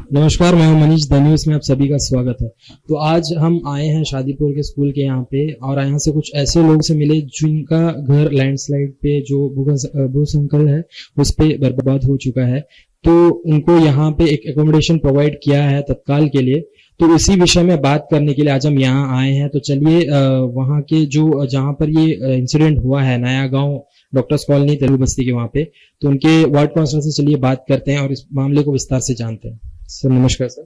नमस्कार, मैं हूं मनीष द न्यूज़ में आप सभी का स्वागत है। तो आज हम आए हैं शादीपुर के स्कूल के यहाँ पे और यहाँ से कुछ ऐसे लोग से मिले जिनका घर लैंडस्लाइड पे जो भूस्खलन है उस पे बर्बाद हो चुका है। तो उनको यहाँ पे एक एकोमोडेशन प्रोवाइड किया है तत्काल के लिए। तो इसी विषय में बात करने के लिए आज हम यहाँ आए हैं। तो चलिए वहाँ के जो जहाँ पर ये इंसिडेंट हुआ है नया गांव डॉक्टर्स कॉलोनी तेलुगु बस्ती के वहाँ पे, तो उनके वार्ड काउंसलर से चलिए बात करते हैं और इस मामले को विस्तार से जानते हैं। सर नमस्कार। सर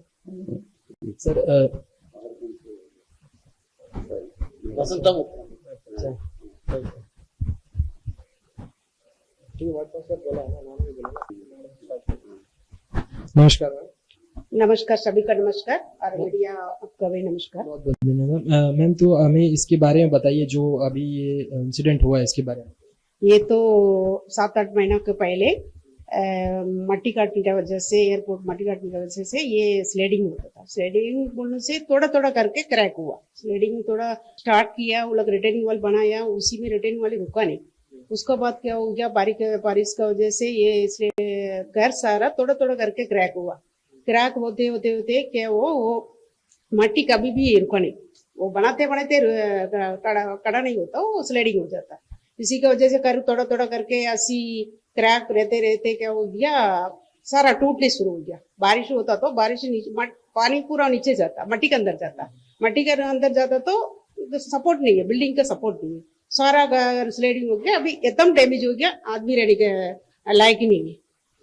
नमस्कार नमस्कार, सभी का नमस्कार और मीडिया आपका भी नमस्कार। बहुत बहुत धन्यवाद मैम। तो हमें इसके बारे में बताइए जो अभी ये इंसिडेंट हुआ है इसके बारे में। ये तो 7-8 महीनों के पहले मट्टी काटने की वजह से, एयरपोर्ट मट्टी काटने की वजह से ये स्लेडिंग होता था। स्लेडिंग बोलने से थोड़ा थोड़ा करके क्रैक हुआ। स्लेडिंग थोड़ा स्टार्ट किया, वो लोग रिटेनिंग वॉल बनाया, उसी में रिटेनिंग वॉल रुका नहीं। उसके बाद क्या हो गया, बारिश की वजह से ये घर सारा थोड़ा थोड़ा करके क्रैक हुआ। क्रैक होते होते होते क्या वो मट्टी कभी भी रुका नहीं। वो बनाते बनाते कड़ा नहीं होता, वो स्लेडिंग हो जाता। इसी की वजह से कर थोड़ा थोड़ा करके ऐसी क्रैक रहते रहते क्या हो गया, सारा टूटने शुरू हो गया। बारिश होता तो बारिश पानी पूरा नीचे जाता, मट्टी के अंदर जाता। मट्टी के अंदर जाता तो सपोर्ट नहीं है, बिल्डिंग का सपोर्ट नहीं है, सारा घर स्लेडिंग हो गया। अभी एकदम डैमेज हो गया, आदमी रहने के लायक ही नहीं है।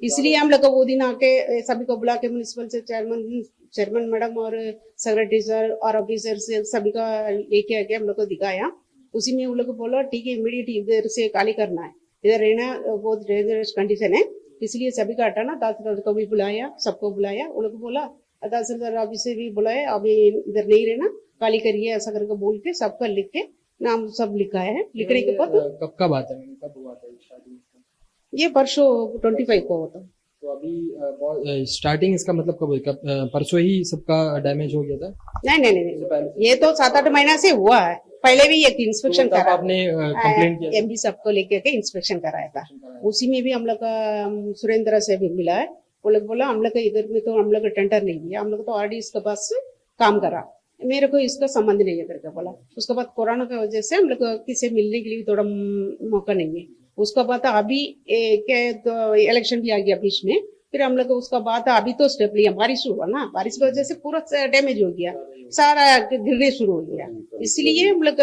इसलिए हम लोग को वो दिन आके सभी को बुला के म्यूनिसिपल से चेयरमैन मैडम और सेक्रेटरी सर और ऑफिसर से सभी का लेके आके हम लोग को दिखाया। उसी में उन लोग को बोला ठीक है, इमीडिएट इधर से खाली करना है, इधर रहना बहुत डेंजरस कंडीशन है, इसलिए सभी का हटाना। तहसीलदार को भी बुलाया, सबको बुलाया। उन लोग को बोला, तहसीलदार ऑफिस से भी बुलाया, अभी इधर नहीं रहना, खाली करिए ऐसा करके बोल के सबका लिख के नाम सब लिखा है। लिखने के बाद कब का बात है, कब हुआ था शादी? ये परसों 25 को होता। तो अभी स्टार्टिंग इसका मतलब कब हुई? परसों ही सबका डैमेज हो गया था? नहीं, ये तो 7-8 महीना से हुआ है। पहले भी एक इंस्पेक्शन करा, आपने कंप्लेंट किया? एमडी सबको लेके के इंस्पेक्शन कराया था। उसी में भी हम लोग का सुरेंद्र से भी मिला है। वो लोग बोला हम लोग का इधर में तो हम लोग का टेंडर नहीं दिया, हम लोग तो आरडीएस के पास काम करा, मेरे को इसका संबंध नहीं है करके बोला। उसके बाद कोरोना की वजह से हम लोग किसी मिलने के लिए थोड़ा मौका नहीं है। उसका बाद अभी तो इलेक्शन भी आ गया बीच में, फिर हम लोग उसका बाद अभी तो स्टेप लिया। बारिश हुआ ना, बारिश की वजह से पूरा डैमेज हो गया, सारा गिरने शुरू हो गया। इसलिए हम लोग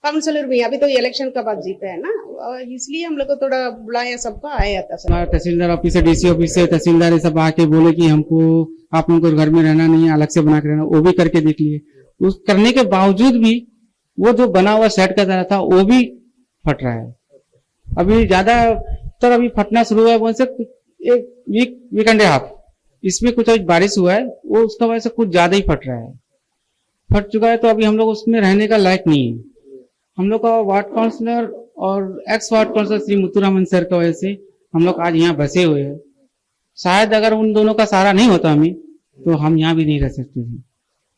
काउंसलर भी अभी तो इलेक्शन का बाद जीते है ना, इसलिए हम लोग को थोड़ा बुलाया, सबका आया था। तहसीलदार ऑफिस से, डीसी ऑफिस से तहसीलदार सब आके बोले कि हमको आप लोगों को घर में रहना नहीं है, अलग से बना के रहना। वो भी करके देख लिए, उस करने के बावजूद भी वो जो बना हुआ सेट का तरह था वो भी फट रहा है। अभी ज्यादा तर अभी फटना शुरू हुआ है, बोल से एक वीक एंड हाफ इसमें कुछ बारिश हुआ है, वो उसका वजह से कुछ ज्यादा ही फट रहा है, फट चुका है। तो अभी हम लोग उसमें रहने का लायक नहीं है। हम लोग का वार्ड काउंसलर और ex ward councillor Shri Muthuraman sir की वजह से हम लोग आज यहाँ बसे हुए हैं। शायद अगर उन दोनों का सहारा नहीं होता हमें, तो हम यहाँ भी नहीं रह सकते थे।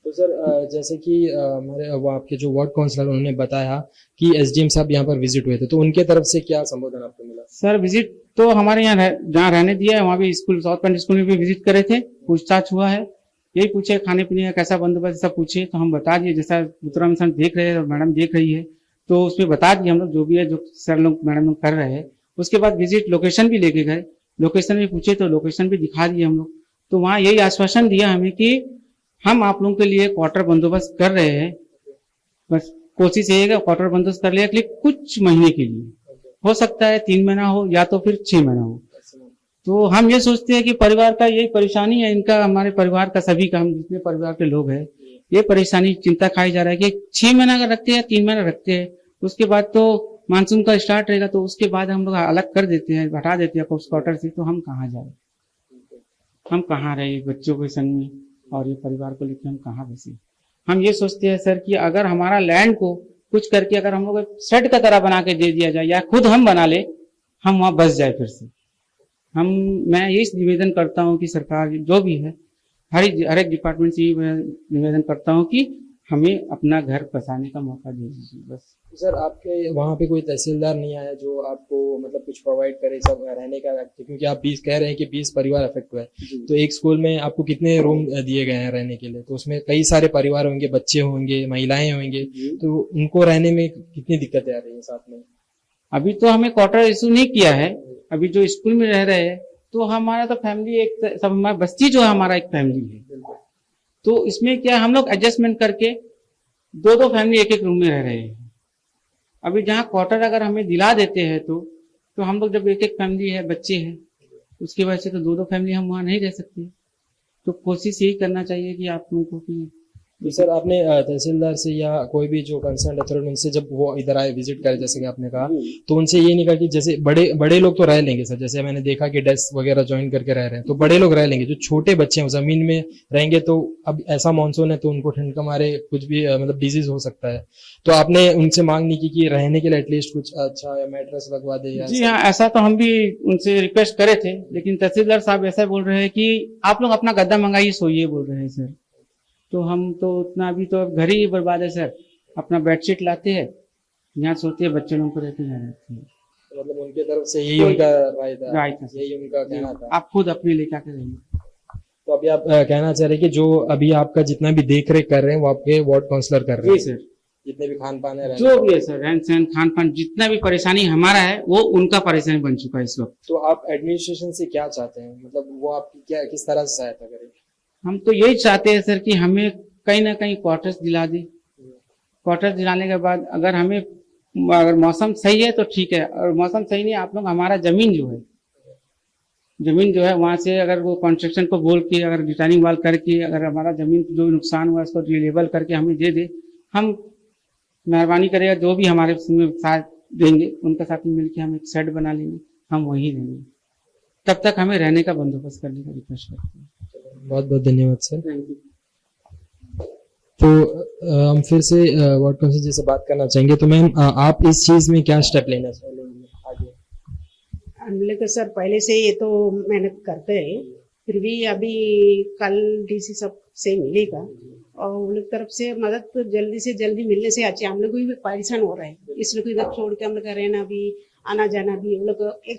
तो सर जैसे कि हमारे वो आपके जो वार्ड काउंसलर उन्होंने बताया कि एसडीएम साहब यहाँ पर विजिट हुए थे, तो उनके तरफ से क्या संबोधन आपको मिला? सर विजिट तो हमारे यहाँ जहाँ रहने दिया है वहाँ भी स्कूल, साउथ पॉइंट स्कूल में भी विजिट करे थे, पूछताछ हुआ है, यही पूछे खाने पीने का कैसा बंदोबस्त सब पूछे, तो हम बता दिए जैसा मुत्तुरामन सर देख रहे हैं और मैडम देख रही है, तो उसमें बता दिए हम लोग जो भी है, जो सर लोग मैडम लोग कर रहे हैं। उसके बाद विजिट लोकेशन भी लेके गए, लोकेशन भी पूछे तो लोकेशन भी दिखा दिए हम लोग। तो वहाँ यही आश्वासन दिया हमें कि हम आप लोगों के लिए क्वार्टर बंदोबस्त कर रहे हैं, बस कोशिश यही है क्वार्टर बंदोबस्त कर लिया कुछ महीने के लिए, हो सकता है 3 महीना हो या तो फिर 6 महीना हो। तो हम ये सोचते हैं कि परिवार का यही परेशानी है, इनका, हमारे परिवार का, सभी का, हम जितने परिवार के लोग हैं, ये परेशानी चिंता खाई जा रहा है कि 6 महीना का रखते हैं, 3 महीना रखते हैं, उसके बाद तो मानसून का स्टार्ट रहेगा, तो उसके बाद हम लोग अलग कर देते हैं, हटा देते हैं क्वार्टर से। तो हम कहाँ जाए, हम कहाँ रहे बच्चों के संग में, और ये परिवार को लेकर हम कहाँ बसे। हम ये सोचते हैं सर कि अगर हमारा लैंड को कुछ करके अगर हम लोग सेट का तरह बना के दे दिया जाए, या खुद हम बना ले, हम वहां बस जाए फिर से। मैं यही निवेदन करता हूँ कि सरकार जो भी है, हर एक डिपार्टमेंट से निवेदन करता हूँ कि हमें अपना घर बसाने का मौका दे दीजिए बस। सर आपके वहाँ पे कोई तहसीलदार नहीं आया जो आपको मतलब कुछ प्रोवाइड करे सब रहने का, क्योंकि आप 20 कह रहे हैं कि 20 परिवार अफेक्ट हुआ है, तो एक स्कूल में आपको कितने रूम दिए गए हैं रहने के लिए? तो उसमें कई सारे परिवार होंगे, बच्चे होंगे, महिलाएं होंगे, तो उनको रहने में कितनी दिक्कतें आ रही है साथ में? अभी तो हमें क्वार्टर इशू नहीं किया है। अभी जो स्कूल में रह रहे हैं तो हमारा तो फैमिली एक सब, हमारा बस्ती जो है हमारा एक फैमिली है। तो इसमें क्या हम लोग एडजस्टमेंट करके दो फैमिली एक रूम में रह रहे हैं। अभी जहाँ क्वार्टर अगर हमें दिला देते हैं तो हम लोग जब एक फैमिली है, बच्चे हैं, उसकी वजह से तो दो फैमिली हम वहाँ नहीं रह सकते। तो कोशिश यही करना चाहिए कि आप लोगों को कि तो सर आपने तहसीलदार से या कोई भी जो कंसर्न अथॉरिटी उनसे जब वो इधर आए विजिट करे, जैसे कि आपने कहा, तो उनसे ये नहीं कहा कि जैसे बड़े बड़े लोग तो रह लेंगे सर, जैसे मैंने देखा कि डेस्क वगैरह ज्वाइन करके रह रहे हैं, तो बड़े लोग रह लेंगे, जो छोटे बच्चे हैं जमीन में रहेंगे, तो अब ऐसा मानसून है तो उनको ठंड के मारे कुछ भी मतलब डिजीज हो सकता है, तो आपने उनसे मांग नहीं की कि रहने के लिए एटलीस्ट कुछ अच्छा या मैट्रेस लगवा दे? जी हाँ, ऐसा तो हम भी उनसे रिक्वेस्ट करे थे, लेकिन तहसीलदार साहब ऐसा बोल रहे हैं कि आप लोग अपना गद्दा मंगाइए, सोइए बोल रहे हैं सर। तो हम तो उतना अभी तो घर ही बर्बाद है सर। अपना बेडशीट लाते हैं, यहाँ सोते हैं, बच्चे लोगों को रहते हैं। मतलब उनके तरफ से यही उनका राय था, यही उनका कहना था। आप खुद अपने लेकर के रहेंगे। तो अभी आप कहना चाह रहे हैं कि जो अभी आपका जितना भी देख रेख कर रहे हैं वो आपके वार्ड काउंसलर कर रहे हैं? जी सर, जितने भी खान पान है, जो भी है सर, रहन सहन, खान पान, जितना भी परेशानी हमारा है वो उनका परेशानी बन चुका है इस वक्त। तो आप एडमिनिस्ट्रेशन से क्या चाहते हैं, मतलब वो आपकी क्या किस तरह से सहायता करें? हम तो यही चाहते हैं सर कि हमें कहीं ना कहीं क्वार्टर्स दिला दे। क्वार्टर्स दिलाने के बाद अगर मौसम सही है तो ठीक है, और मौसम सही नहीं, आप लोग हमारा जमीन जो है वहां से अगर वो कंस्ट्रक्शन को बोल के, अगर रिटर्निंग वाल करके, अगर हमारा जमीन जो भी नुकसान हुआ उसको रिलेबल करके हमें दे दे, हम मेहरबानी करेगा, जो भी हमारे साथ देंगे उनके साथ मिलकर हम एक शेड बना लेंगे, हम वहीं रहेंगे। तब तक हमें रहने का बंदोबस्त करने का रिक्वेस्ट करते हैं। बहुत बहुत धन्यवाद सर। Thank you. तो हम फिर से वार्ड काउंसिल जी से बात करना चाहेंगे। तो मैम आप इस चीज में क्या स्टेप लेना चाहेंगे आगे? हम लोग तो सर पहले से ये तो मेहनत करते हैं, फिर भी अभी कल डीसी सब से मिलेगा और उन लोग तरफ से मदद तो जल्दी से जल्दी मिलने से अच्छे। हम लोग भी परेशान हो रहे हैं, इस लोग इधर छोड़ के हम लोग रहना भी, आना जाना भी, उन लोग एक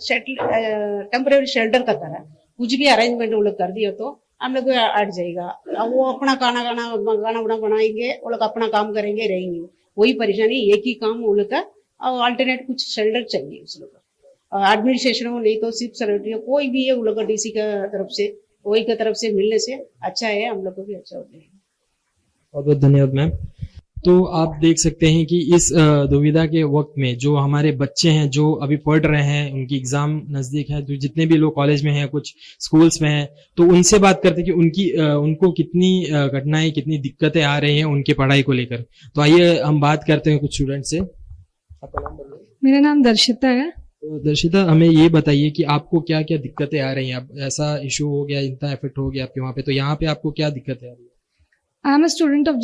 टेम्परेरी शेल्टर का तरह कुछ भी अरेंजमेंट उन लोग कर दिया तो हम लोग हट जाएगा। वो अपना गाना बनाएंगे, वो लोग अपना काम करेंगे, रहेंगे। वही परेशानी, एक ही काम उन लोग का, और अल्टरनेट कुछ शेल्टर चाहिए उस लोग का। एडमिनिस्ट्रेशन हो नहीं तो सिर्फ सेक्रेटरी हो, कोई भी है उन लोग का डीसी का तरफ से, वही की तरफ से मिलने से अच्छा है, हम लोग को भी अच्छा होता है। बहुत बहुत धन्यवाद मैम। तो आप देख सकते हैं कि इस दुविधा के वक्त में जो हमारे बच्चे हैं जो अभी पढ़ रहे हैं, उनकी एग्जाम नजदीक है, तो जितने भी लोग कॉलेज में हैं, कुछ स्कूल्स में हैं, तो उनसे बात करते हैं कि उनको कितनी कठिनाई, कितनी दिक्कतें आ रही हैं उनकी पढ़ाई को लेकर। तो आइए हम बात करते हैं कुछ स्टूडेंट से। आपका नाम बताइए। मेरा नाम दर्शिता है। तो दर्शिता, हमें ये बताइए कि आपको क्या क्या दिक्कतें आ रही हैं? अब ऐसा इशू हो गया, इतना इफेक्ट हो गया आपके वहाँ पे, तो यहाँ पे आपको क्या दिक्कतें आ रही है? I am a student of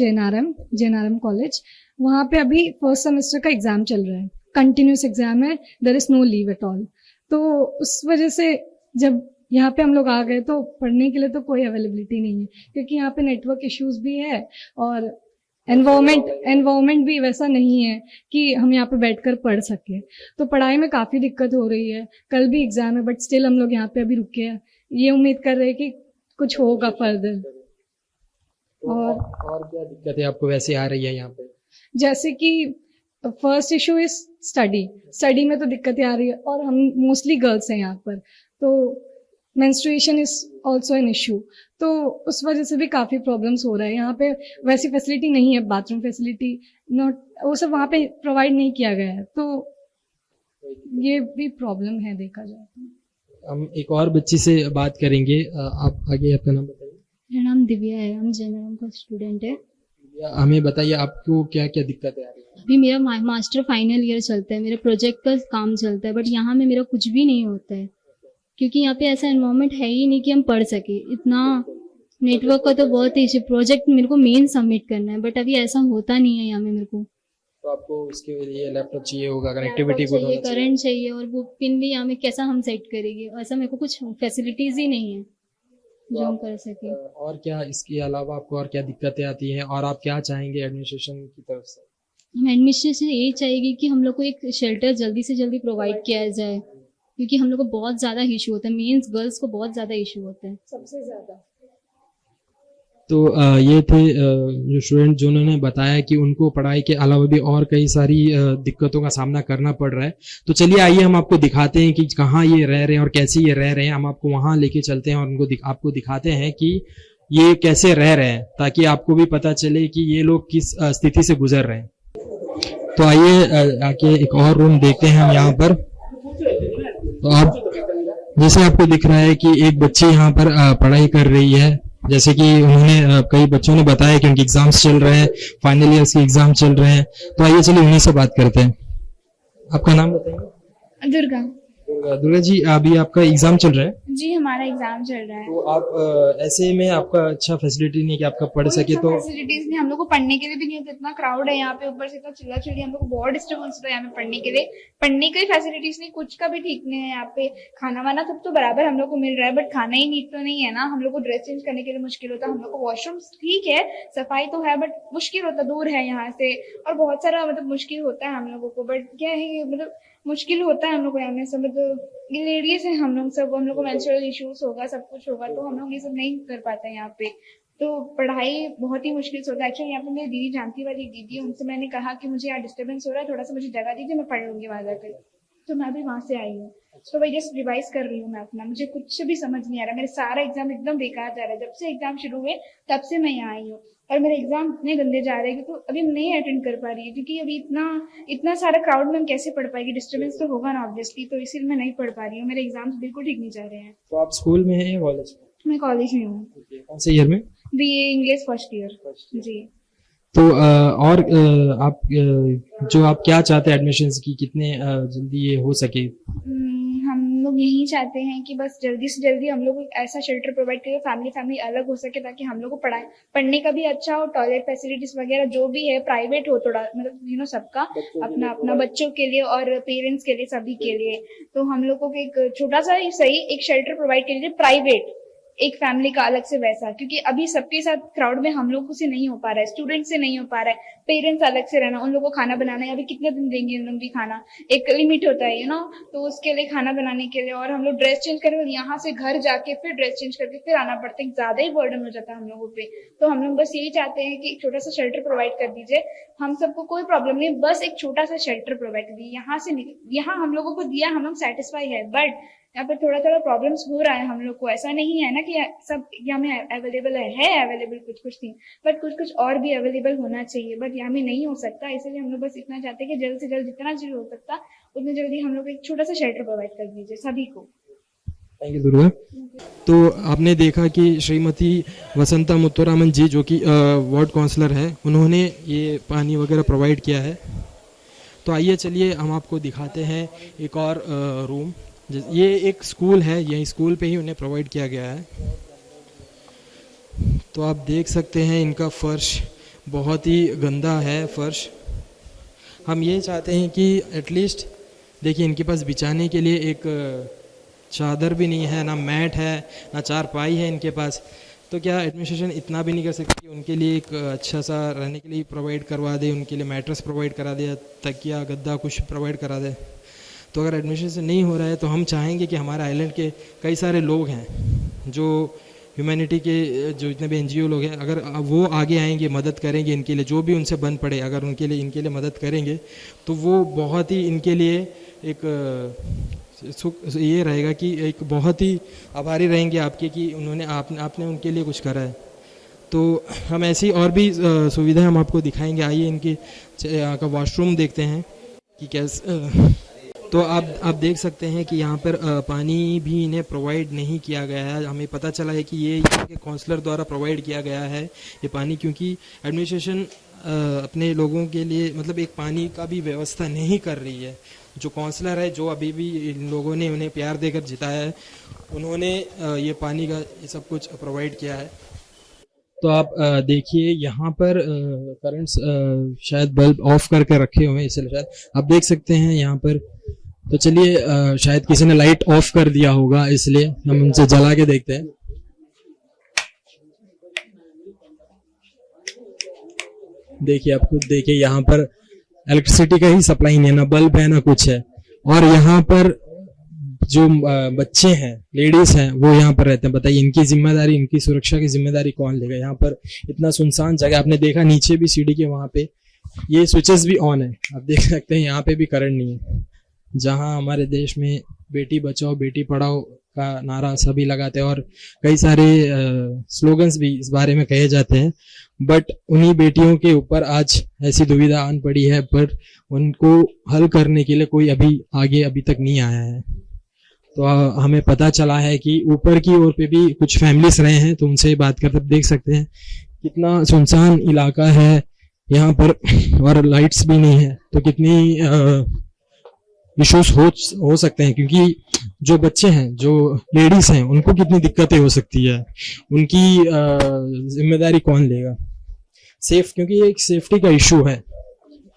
JNRM college. वहाँ पे अभी फर्स्ट सेमेस्टर का एग्जाम चल रहा है, कंटिन्यूस एग्जाम है, there is no leave at all. तो उस वजह से जब यहाँ पे हम लोग आ गए तो पढ़ने के लिए तो कोई अवेलेबिलिटी नहीं है, क्योंकि यहाँ पे नेटवर्क इश्यूज भी है और एनवायरमेंट भी वैसा नहीं है कि हम यहाँ पे बैठकर पढ़ सके। तो पढ़ाई में काफी दिक्कत हो रही है। कल भी एग्जाम है, बट स्टिल हम लोग यहाँ पे अभी रुके हैं, ये उम्मीद कर रहे हैं कि कुछ होगा फर्दर। और क्या दिक्कतें आपको वैसे आ रही है यहाँ पे? जैसे कि फर्स्ट इशू इज स्टडी में तो दिक्कतें आ रही है, और हम मोस्टली गर्ल्स हैं यहाँ पर, तो menstruation is also an issue. तो उस वजह से भी काफी प्रॉब्लम्स हो रहा है। यहाँ पे वैसी फैसिलिटी नहीं है, बाथरूम फैसिलिटी नॉट, वो सब वहाँ पे प्रोवाइड नहीं किया गया है, तो ये भी प्रॉब्लम है देखा जाए तो। हम एक और बच्ची से बात करेंगे। आप आगे अपना नाम बताइए। मेरा नाम दिव्या है, हम JNRM का स्टूडेंट है। हमें बताइए आपको क्या क्या दिक्कतें आ रही है? अभी मेरा मास्टर फाइनल ईयर चलता है, मेरे प्रोजेक्ट का काम चलता है, बट यहाँ में मेरा कुछ भी नहीं होता है, क्योंकि यहाँ पे ऐसा एनवायरनमेंट है ही नहीं कि हम पढ़ सके। इतना नेटवर्क का तो बहुत ही, प्रोजेक्ट मेरे को मेन सबमिट करना है, बट अभी ऐसा होता नहीं है यहाँ में मेरे को। तो आपको उसके लिए लैपटॉप चाहिए होगा, कनेक्टिविटी को चाहिए, करंट चाहिए, और वो पिन भी यहाँ में कैसा हम सेट करेंगे, ऐसा मेरे को कुछ फैसिलिटीज ही नहीं है जो हम कर सके। और क्या इसके अलावा आपको और क्या दिक्कतें आती हैं, और आप क्या चाहेंगे एडमिनिस्ट्रेशन की तरफ से? हम एडमिनिस्ट्रेशन से यही चाहेगी कि हम लोग को एक शेल्टर जल्दी से जल्दी प्रोवाइड किया जाए, क्योंकि हम लोग को बहुत ज़्यादा इशू होता है, मेंस गर्ल्स को बहुत ज़्यादा इशू होता है। सबसे ज्यादा। तो ये थे जो स्टूडेंट जिन्होंने बताया कि उनको पढ़ाई के अलावा भी और कई सारी दिक्कतों का सामना करना पड़ रहा है। तो चलिए आइए हम आपको दिखाते हैं कि कहाँ ये रह रहे हैं और कैसे ये रह रहे हैं। हम आपको वहाँ लेके चलते हैं और उनको आपको दिखाते हैं कि ये कैसे रह रहे हैं, ताकि आपको भी पता चले कि ये लोग किस स्थिति से गुजर रहे हैं। तो आइए आके एक और रूम देखते हैं हम यहाँ पर। तो आप जैसे आपको दिख रहा है कि एक बच्ची यहाँ पर पढ़ाई कर रही है, जैसे कि उन्होंने कई बच्चों ने बताया कि उनके एग्जाम्स चल रहे हैं, फाइनल ईयर्स के एग्जाम चल रहे हैं। तो आइए चलिए उन्हीं से बात करते हैं। आपका नाम बताइए। दुर्गा। दुर्गा जी, अभी आपका एग्जाम चल रहा है? जी हमारा एग्जाम चल रहा है। तो आप ऐसे में आपका अच्छा फैसिलिटी नहीं कि आपका पढ़ सके, तो फैसिलिटीज नहीं, हम लोग को पढ़ने के लिए भी नहीं होता, इतना क्राउड है यहाँ पे, ऊपर से इतना चिल्ला चिल्ली, हम लोग को बहुत डिस्टर्बेंस होता है यहाँ पे पढ़ने के लिए। पढ़ने की फैसिलिटीज नहीं, कुछ का भी ठीक नहीं है यहाँ पे। खाना वाना सब तो बराबर हम लोग को मिल रहा है, बट खाना ही नीट तो नहीं है ना। हम लोग को ड्रेस चेंज करने के लिए मुश्किल होता है, हम लोग को वॉशरूम ठीक है, सफाई तो है, बट मुश्किल होता, दूर है यहाँ से, और बहुत सारा मतलब मुश्किल होता है हम लोगों को। बट क्या है, मतलब मुश्किल होता है हम लोग को यहाँ से, मतलब लेडीज है हम लोग सब, हम लोग को मेंस्ट्रुअल इश्यूज होगा, सब कुछ होगा, तो हम लोग ये सब नहीं कर पाते हैं यहाँ पे। तो पढ़ाई बहुत ही मुश्किल से होता है। एक्चुअली यहाँ पे मेरी दीदी जानती वाली दीदी, उनसे मैंने कहा कि मुझे यहाँ डिस्टर्बेंस हो रहा है, थोड़ा सा मुझे जगह दीजिए, मैं पढ़ लूंगी वहां जाकर। तो मैं अभी वहां से आई हूँ, तो वही जस्ट रिवाइज कर रही हूँ मैं अपना। मुझे कुछ भी समझ नहीं आ रहा, मेरे सारा एग्जाम एकदम बेकार जा रहा है। जब से एग्जाम शुरू हुए तब से मैं यहाँ आई हूँ, और मेरे एग्जाम इतने गंदे जा रहे हैं, तो अभी हम नहीं अटेंड कर पा रही है, क्योंकि अभी इतना सारा क्राउड में हम कैसे पढ़ पाएगी, डिस्टर्बेंस तो होगा ना ऑब्वियसली, तो इसीलिए मैं नहीं पढ़ पा रही हूँ। मेरे एग्जाम्स बिल्कुल ठीक नहीं जा रहे हैं। तो आप स्कूल में हैं या कॉलेज में? मैं कॉलेज में हूँ, कौन से ईयर में? BA English first year. जी। तो और आप जो आप क्या चाहते हैं एडमिशन की, कितने जल्दी ये हो सके? हम लोग यही चाहते हैं कि बस जल्दी से जल्दी हम लोग ऐसा शेल्टर प्रोवाइड करें, फैमिली अलग हो सके, ताकि हम लोग को पढ़ने का भी अच्छा हो, टॉयलेट फैसिलिटीज वगैरह जो भी है, प्राइवेट हो थोड़ा, मतलब सबका अपना अपना, बच्चों के लिए और पेरेंट्स के लिए, सभी के लिए। तो हम लोग को एक छोटा सा ही सही एक शेल्टर प्रोवाइड कीजिए, प्राइवेट, एक फैमिली का अलग से वैसा, क्योंकि अभी सबके साथ क्राउड में हम लोग से नहीं हो पा रहा है, स्टूडेंट से नहीं हो पा रहा है, पेरेंट्स अलग से रहना, उन लोगों को खाना बनाना है, अभी कितने दिन देंगे उन लोग भी खाना, एक लिमिट होता है तो उसके लिए खाना बनाने के लिए, और हम लोग ड्रेस चेंज करें, यहाँ से घर जाके फिर ड्रेस चेंज करके फिर आना पड़ता है, ज्यादा ही बर्डन हो जाता है हम लोगों पे। तो हम लोग बस यही चाहते हैं कि छोटा सा शेल्टर प्रोवाइड कर दीजिए, हम सबको कोई प्रॉब्लम नहीं, बस एक छोटा सा शेल्टर प्रोवाइड कर दीजिए। यहाँ हम लोगों को दिया, हम लोग सेटिस्फाई है, बट यहाँ पर थोड़ा थोड़ा प्रॉब्लम्स हो रहा है हम लोग को। ऐसा नहीं है ना कि सब यहाँ में अवेलेबल है अवेलेबल कुछ नहीं, बट कुछ और भी अवेलेबल होना चाहिए, बट यहाँ में नहीं हो सकता। इसलिए हम लोग बस इतना चाहते हैं कि जल्द से जल्द जितना जल्दी हो सकता उतनी जल्दी हम लोग एक छोटा सा शेल्टर प्रोवाइड कर दीजिए सभी को। Thank you Durga. तो आपने देखा कि श्रीमती वसंता मुत्तुरामन जी, जो कि वार्ड काउंसलर है, उन्होंने ये पानी वगैरह प्रोवाइड किया है। तो आइए चलिए हम आपको दिखाते हैं एक और रूम। ये एक स्कूल है, यही स्कूल पे ही उन्हें प्रोवाइड किया गया है। तो आप देख सकते हैं इनका फर्श बहुत ही गंदा है फर्श। हम ये चाहते हैं कि एटलीस्ट देखिए, इनके पास बिछाने के लिए एक चादर भी नहीं है, ना मैट है, ना चारपाई है इनके पास। तो क्या एडमिनिस्ट्रेशन इतना भी नहीं कर सकती कि उनके लिए एक अच्छा सा रहने के लिए प्रोवाइड करवा दे, उनके लिए मैट्रेस प्रोवाइड करा दे, तकिया गद्दा कुछ प्रोवाइड करा दे? तो अगर एडमिनिस्ट्रेशन नहीं हो रहा है तो हम चाहेंगे कि हमारे आइलैंड के कई सारे लोग हैं जो ह्यूमैनिटी के, जो जितने भी NGO लोग हैं, अगर वो आगे आएंगे, मदद करेंगे इनके लिए, जो भी उनसे बन पड़े, अगर इनके लिए मदद करेंगे, तो वो बहुत ही इनके लिए एक सुख ये रहेगा कि एक बहुत ही आभारी रहेंगे आपके कि उन्होंने आपने उनके लिए कुछ करा है। तो हम ऐसी और भी सुविधाएं हम आपको दिखाएंगे। आइए इनके यहाँ का वॉशरूम देखते हैं कि कैसे। तो आप देख सकते हैं कि यहाँ पर पानी भी इन्हें प्रोवाइड नहीं किया गया है। हमें पता चला है कि ये यहाँ के काउंसलर द्वारा प्रोवाइड किया गया है ये पानी, क्योंकि एडमिनिस्ट्रेशन अपने लोगों के लिए मतलब एक पानी का भी व्यवस्था नहीं कर रही है। जो काउंसलर है, जो अभी भी इन लोगों ने उन्हें प्यार देकर जिताया है, उन्होंने ये पानी का ये सब कुछ प्रोवाइड किया है। तो आप देखिए यहाँ पर करंट्स शायद बल्ब ऑफ करके रखे हुए हैं, इसलिए शायद आप देख सकते हैं यहाँ पर। तो चलिए शायद किसी ने लाइट ऑफ कर दिया होगा, इसलिए हम उनसे जला के देखते हैं। देखिए, आप खुद देखिए यहाँ पर इलेक्ट्रिसिटी का ही सप्लाई नहीं है, ना बल्ब है ना कुछ है। और यहाँ पर जो बच्चे हैं, लेडीज हैं, वो यहाँ पर रहते हैं। बताइए इनकी जिम्मेदारी, इनकी सुरक्षा की जिम्मेदारी कौन लेगा? यहाँ पर इतना सुनसान जगह, आपने देखा नीचे भी सीढ़ी के वहां पे ये स्विचेस भी ऑन है, आप देख सकते हैं। यहाँ पे भी करंट नहीं है। जहाँ हमारे देश में बेटी बचाओ बेटी पढ़ाओ का नारा सभी लगाते हैं और कई सारे स्लोगन्स भी इस बारे में कहे जाते हैं, बट उन्हीं बेटियों के ऊपर आज ऐसी दुविधा आन पड़ी है, पर उनको हल करने के लिए कोई अभी तक नहीं आया है। तो हमें पता चला है कि ऊपर की ओर पे भी कुछ फैमिलीज रहे हैं, तो उनसे बात करते देख सकते हैं कितना सुनसान इलाका है यहाँ पर, और लाइट्स भी नहीं है। तो कितनी इश्यूज हो सकते हैं, क्योंकि जो बच्चे हैं, जो लेडीज हैं, उनको कितनी दिक्कतें हो सकती है, उनकी जिम्मेदारी कौन लेगा? क्योंकि ये एक सेफ्टी का इशू है।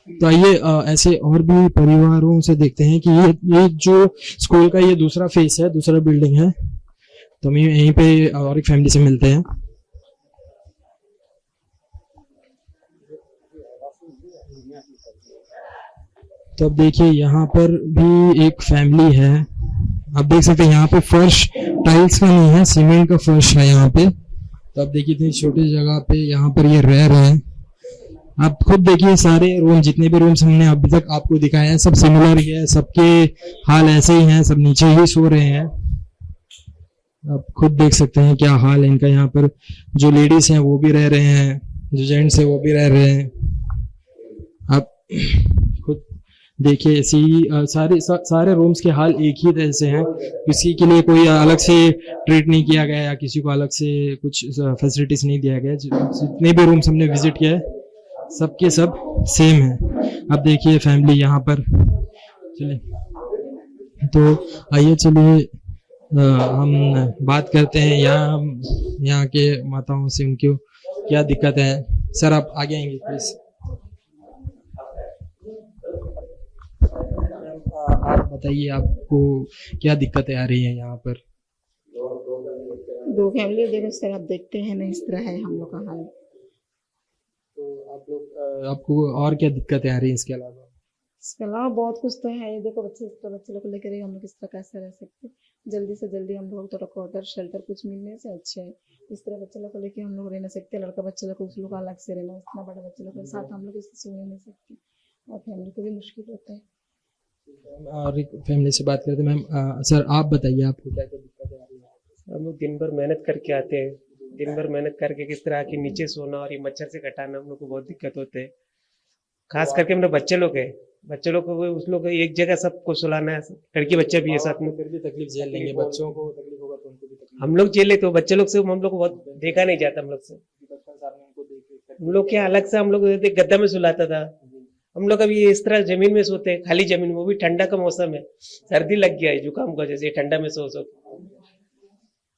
तो आइए ऐसे और भी परिवारों से देखते हैं कि ये जो स्कूल का ये दूसरा फेस है, दूसरा बिल्डिंग है। तो हम यहीं पे और एक फैमिली से मिलते हैं। तो अब देखिए यहाँ पर भी एक फैमिली है, आप देख सकते हैं। यहाँ पे फर्श टाइल्स का नहीं है, सीमेंट का फर्श है यहाँ पे। तो अब देखिए इतनी छोटी जगह पे यहाँ पर ये रह रहे हैं। आप खुद देखिए सारे रूम, जितने भी रूम्स हमने अभी तक आपको दिखाए हैं, सब सिमिलर ही है, सबके हाल ऐसे ही हैं, सब नीचे ही सो रहे हैं। आप खुद देख सकते हैं क्या हाल है इनका। यहाँ पर जो लेडीज हैं वो भी रह रहे हैं, जो जेंट्स है वो भी रह रहे हैं। आप खुद देखिए सारे रूम्स के हाल एक ही तरह से हैं। किसी के लिए कोई अलग से ट्रीट नहीं किया गया या किसी को अलग से कुछ फैसिलिटीज नहीं दिया गया। जितने भी रूम्स हमने विजिट किया है सबके सब सेम है। अब देखिए फैमिली यहाँ पर, चलिए तो आइए चलिए हम बात करते हैं यहाँ के माताओं से, उनको क्या दिक्कत है। सर आप आगे आएंगे प्लीज। आप बताइए आपको क्या दिक्कतें आ रही हैं यहाँ पर? दो फैमिली देखो सर, आप देखते हैं ना, इस तरह है हम लोग का हाल। तो आप लोग आपको और क्या दिक्कतें आ रही हैं इसके अलावा? इसके अलावा बहुत कुछ तो है। ये देखो बच्चे लोग को लेकर हम लोग किस तरह कैसे रह सकते, जल्दी से जल्दी हम लोग थोड़ा क्वार्टर शेल्टर कुछ मिलने से अच्छे है। इस तरह बच्चे लोग को लेकर हम लोग रह नहीं सकते। लड़का बच्चे लोग को उस लोग अलग से रहना, इतना बड़ा बच्चे लोग के साथ हम लोग इससे सो नहीं सकते, और फैमिली को भी मुश्किल होता है। और एक फैमिली से बात करते हैं। मैम सर आप बताइए आपको क्या क्या दिक्कतें आ रही हैं? हम लोग दिन भर मेहनत करके आते हैं, दिन भर मेहनत करके किस तरह के नीचे सोना और ये मच्छर से कटाना हम लोग को बहुत दिक्कत होते है। खास करके हम लोग बच्चे लोग है, बच्चे लोग को उस लोग एक जगह सबको सुलाना है, लड़की बच्चा भी है साथ में। फिर भी तकलीफ झेल लेंगे, बच्चों को तकलीफ होगा तो उनको भी तकलीफ। हम लोग झेल लेते, बच्चे लोग से हम लोग को बहुत देखा नहीं जाता। हम लोग से हम लोग क्या अलग से हम लोग गद्दा में सुलाता था। हम लोग अभी इस तरह जमीन में सोते हैं, खाली जमीन, वो भी ठंडा का मौसम है, सर्दी लग गया है जुकाम का, जैसे ठंडा में सो।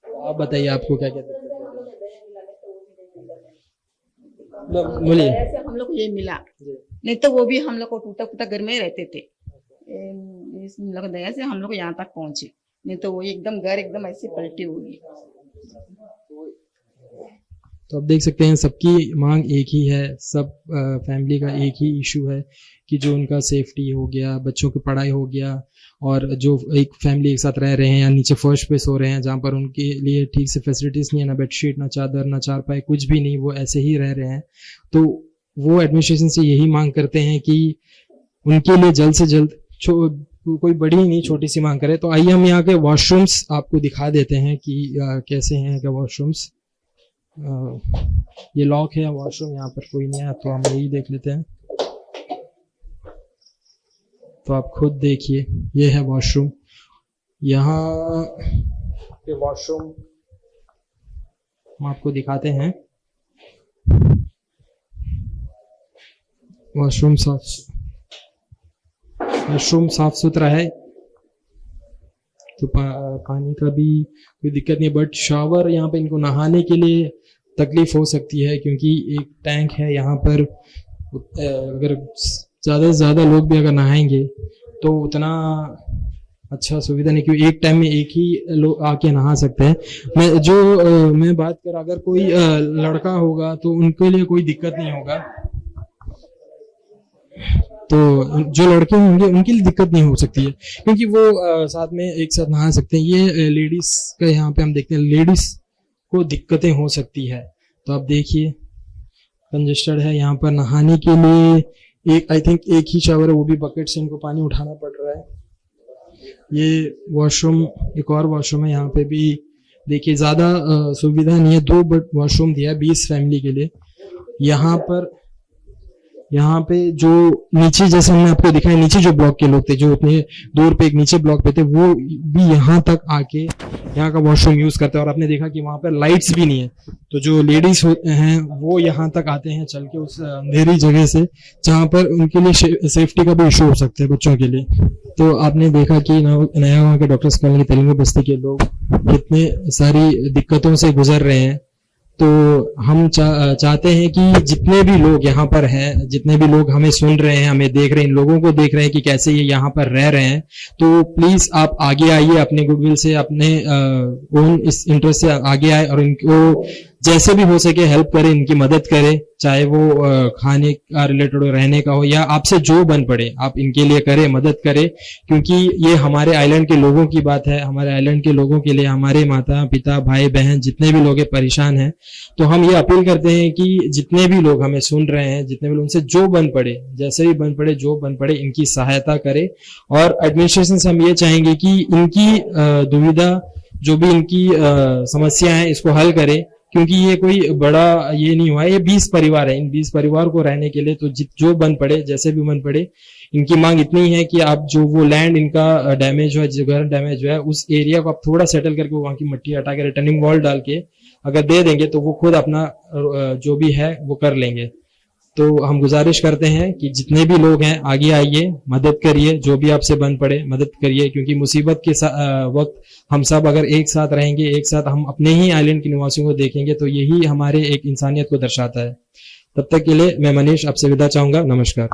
आप बताइए आपको क्या क्या दिक्कत बोलिए। ऐसे हम लोग को ये मिला, नहीं तो वो भी हम लोग को टूटा फूटा घर में ही रहते थे। इस लोग दया से हम लोग यहाँ तक पहुंचे, नहीं तो वो एकदम घर एकदम ऐसी पलटी होगी। तो आप देख सकते हैं सबकी मांग एक ही है, सब फैमिली का एक ही इशू है कि जो उनका सेफ्टी हो गया, बच्चों की पढ़ाई हो गया, और जो एक फैमिली एक साथ रह रहे हैं या नीचे फर्श पे सो रहे हैं जहाँ पर उनके लिए ठीक से फैसिलिटीज नहीं है, ना बेडशीट, ना चादर, ना चारपाई, कुछ भी नहीं, वो ऐसे ही रह रहे हैं। तो वो एडमिनिस्ट्रेशन से यही मांग करते हैं कि उनके लिए जल्द से जल्द कोई बड़ी नहीं छोटी सी मांग करे। तो आइए हम यहाँ के वॉशरूम्स आपको दिखा देते हैं कि कैसे हैं क्या वॉशरूम्स। ये लॉक है वॉशरूम, यहाँ पर कोई नहीं है, तो हम यही देख लेते हैं। तो आप खुद देखिए, ये है वॉशरूम। यहाँ पे वॉशरूम हम आपको दिखाते हैं। वॉशरूम साफ सुथरा है, तो पानी का भी कोई दिक्कत नहीं, बट शावर यहाँ पे इनको नहाने के लिए तकलीफ हो सकती है, क्योंकि एक टैंक है यहाँ पर। अगर ज़्यादा से ज़्यादा लोग भी अगर नहाएंगे तो उतना अच्छा सुविधा नहीं, क्योंकि एक टाइम में एक ही लोग आके नहा सकते हैं। मैं बात कर, अगर कोई लड़का होगा तो उनके लिए कोई दिक्कत नहीं होगा। तो जो लड़के होंगे उनके लिए दिक्कत नहीं हो सकती है, क्योंकि वो साथ में एक साथ नहा सकते हैं। ये लेडीज का यहाँ पे हम देखते हैं, लेडीज को दिक्कतें हो सकती है। तो आप देखिए कंजेस्टेड है यहाँ पर। नहाने के लिए एक आई थिंक एक ही शावर है, वो भी बकेट से इनको पानी उठाना पड़ रहा है। ये वॉशरूम, एक और वॉशरूम है यहाँ पे भी। देखिए ज्यादा सुविधा नहीं है, 2 वॉशरूम दिया है 20 फैमिली के लिए। यहाँ पे जो नीचे, जैसे हमने आपको दिखाया, नीचे जो ब्लॉक के लोग थे, जो उतने दूर पे एक नीचे ब्लॉक पे थे, वो भी यहाँ तक आके यहाँ का वॉशरूम यूज करते हैं। और आपने देखा कि वहां पर लाइट्स भी नहीं है, तो जो लेडीज हैं वो यहाँ तक आते हैं चल के उस अंधेरी जगह से, जहाँ पर उनके लिए सेफ्टी का भी इशू हो सकता है बच्चों के लिए। तो आपने देखा कि नया वहाँ के डॉक्टर्स कॉलोनी तेलुगु बस्ती के लोग कितने सारी दिक्कतों से गुजर रहे हैं। तो हम चाहते हैं कि जितने भी लोग यहाँ पर हैं, जितने भी लोग हमें सुन रहे हैं, हमें देख रहे हैं, इन लोगों को देख रहे हैं कि कैसे ये यहाँ पर रह रहे हैं, तो प्लीज आप आगे आइए, अपने गुडविल से, अपने ओन इस इंटरेस्ट से आगे आए और इनको जैसे भी हो सके हेल्प करें, इनकी मदद करें, चाहे वो खाने का रिलेटेड हो, रहने का हो, या आपसे जो बन पड़े आप इनके लिए करें, मदद करें। क्योंकि ये हमारे आइलैंड के लोगों की बात है, हमारे आइलैंड के लोगों के लिए, हमारे माता पिता भाई बहन जितने भी लोग परेशान हैं। तो हम ये अपील करते हैं कि जितने भी लोग हमें सुन रहे हैं, जितने भी लोग, उनसे जो बन पड़े, जैसे भी बन पड़े, जो बन पड़े, इनकी सहायता करें। और एडमिनिस्ट्रेशन से हम ये चाहेंगे कि इनकी दुविधा, जो भी इनकी समस्या है, इसको हल करे। क्योंकि ये कोई बड़ा ये नहीं हुआ है, ये 20 परिवार है। इन 20 परिवार को रहने के लिए तो जो बन पड़े, जैसे भी बन पड़े, इनकी मांग इतनी है कि आप जो वो लैंड इनका डैमेज हुआ है, जो घर डैमेज हुआ है, उस एरिया को आप थोड़ा सेटल करके वहां की मिट्टी हटा के रिटर्निंग वॉल डाल के अगर दे देंगे तो वो खुद अपना जो भी है वो कर लेंगे। तो हम गुजारिश करते हैं कि जितने भी लोग हैं आगे आइए, मदद करिए, जो भी आपसे बन पड़े मदद करिए। क्योंकि मुसीबत के वक्त हम सब अगर एक साथ रहेंगे, एक साथ हम अपने ही आइलैंड के निवासियों को देखेंगे, तो यही हमारे एक इंसानियत को दर्शाता है। तब तक के लिए मैं मनीष आपसे विदा चाहूंगा। नमस्कार।